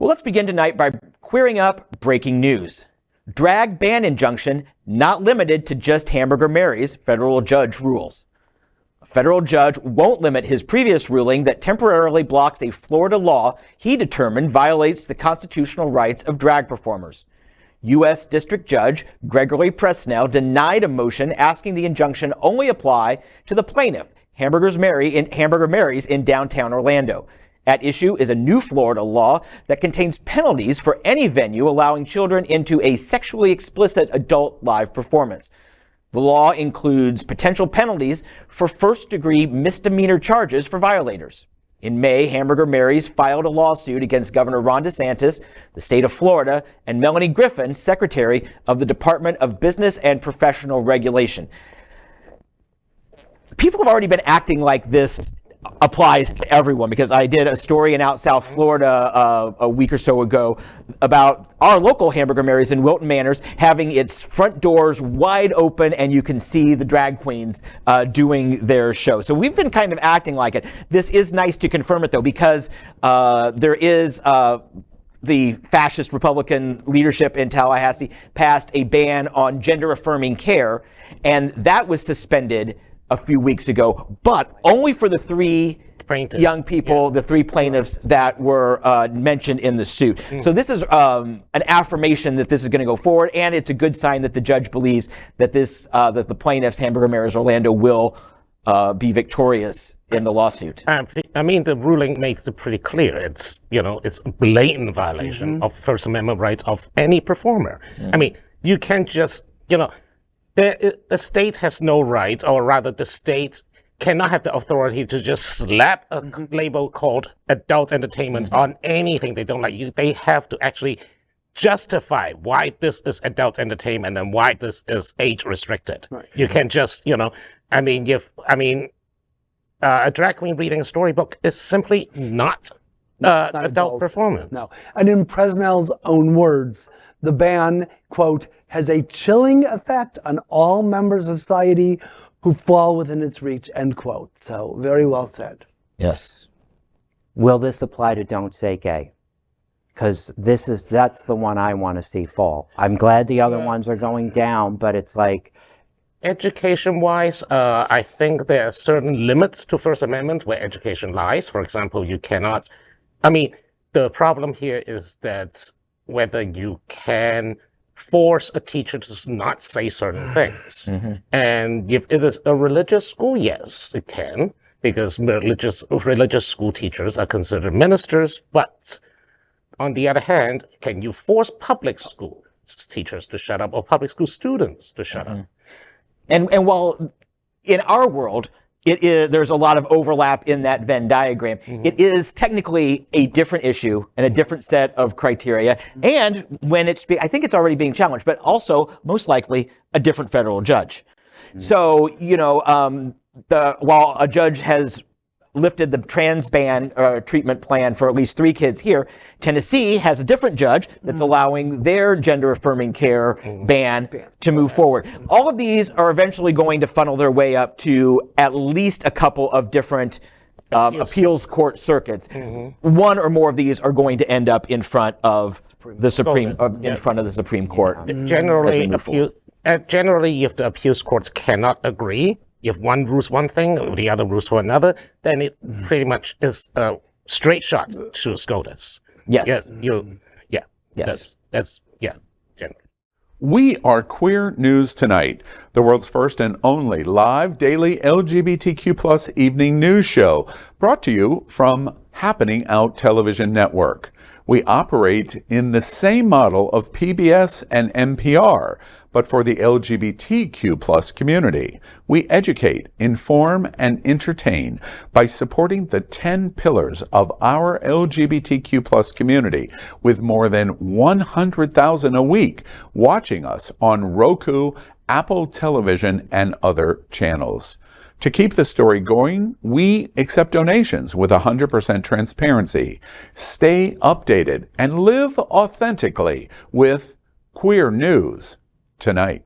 Well, let's begin tonight by queering up breaking news. Drag ban injunction not limited to just Hamburger Mary's, federal judge rules. A federal judge won't limit his previous ruling that temporarily blocks a Florida law he determined violates the constitutional rights of drag performers. U.S. District Judge Gregory Presnell denied a motion asking the injunction only apply to the plaintiff, Hamburger Mary's in downtown Orlando. At issue is a new Florida law that contains penalties for any venue allowing children into a sexually explicit adult live performance. The law includes potential penalties for first-degree misdemeanor charges for violators. In May, Hamburger Mary's filed a lawsuit against Governor Ron DeSantis, the state of Florida, and Melanie Griffin, Secretary of the Department of Business and Professional Regulation. People have already been acting like this applies to everyone, because I did a story in Out South Florida a week or so ago about our local Hamburger Mary's in Wilton Manors having its front doors wide open and you can see the drag queens doing their show. So we've been kind of acting like it. This is nice to confirm it, though, because there is the fascist Republican leadership in Tallahassee passed a ban on gender-affirming care, and that was suspended a few weeks ago, but only for the three young people, the three plaintiffs that were mentioned in the suit. So this is an affirmation that this is going to go forward, and it's a good sign that the judge believes that that the plaintiffs, Hamburger Mary's Orlando, will be victorious in the lawsuit. I mean, the ruling makes it pretty clear. It's, it's a blatant violation of First Amendment rights of any performer. I mean, you can't just, the state has no rights, or rather the state cannot have the authority to just slap a label called adult entertainment on anything they don't like. They have to actually justify why this is adult entertainment and why this is age restricted. Right. You can't just, a drag queen reading a storybook is simply not adult performance. No. And in Presnell's own words, the ban, quote, has a chilling effect on all members of society who fall within its reach, end quote. So very well said. Yes. Will this apply to Don't Say Gay? Because that's the one I want to see fall. I'm glad the other ones are going down, but it's like... Education-wise, I think there are certain limits to First Amendment where education lies. For example, you cannot... the problem here is that whether you can force a teacher to not say certain things. And if it is a religious school, yes, it can, because religious school teachers are considered ministers. But on the other hand, can you force public school teachers to shut up, or public school students to shut up? And while in our world, there's a lot of overlap in that Venn diagram. It is technically a different issue and a different set of criteria. And when I think it's already being challenged, but also most likely a different federal judge. So, while a judge has lifted the trans ban treatment plan for at least 3 kids here, Tennessee has a different judge that's allowing their gender-affirming care ban to move forward. All of these are eventually going to funnel their way up to at least a couple of different appeals court circuits. One or more of these are going to end up in front of the Supreme Court. Generally, if the appeals courts cannot agree, if one rules one thing, the other rules for another, then it pretty much is a straight shot to SCOTUS. Yes. That's generally. We are Queer News Tonight, the world's first and only live daily LGBTQ+ evening news show, brought to you from Happening Out Television Network. We operate in the same model of PBS and NPR, but for the LGBTQ+ community. We educate, inform, and entertain by supporting the 10 pillars of our LGBTQ+ community, with more than 100,000 a week watching us on Roku, Apple Television, and other channels. To keep the story going, we accept donations with 100% transparency. Stay updated and live authentically with Queer News Tonight.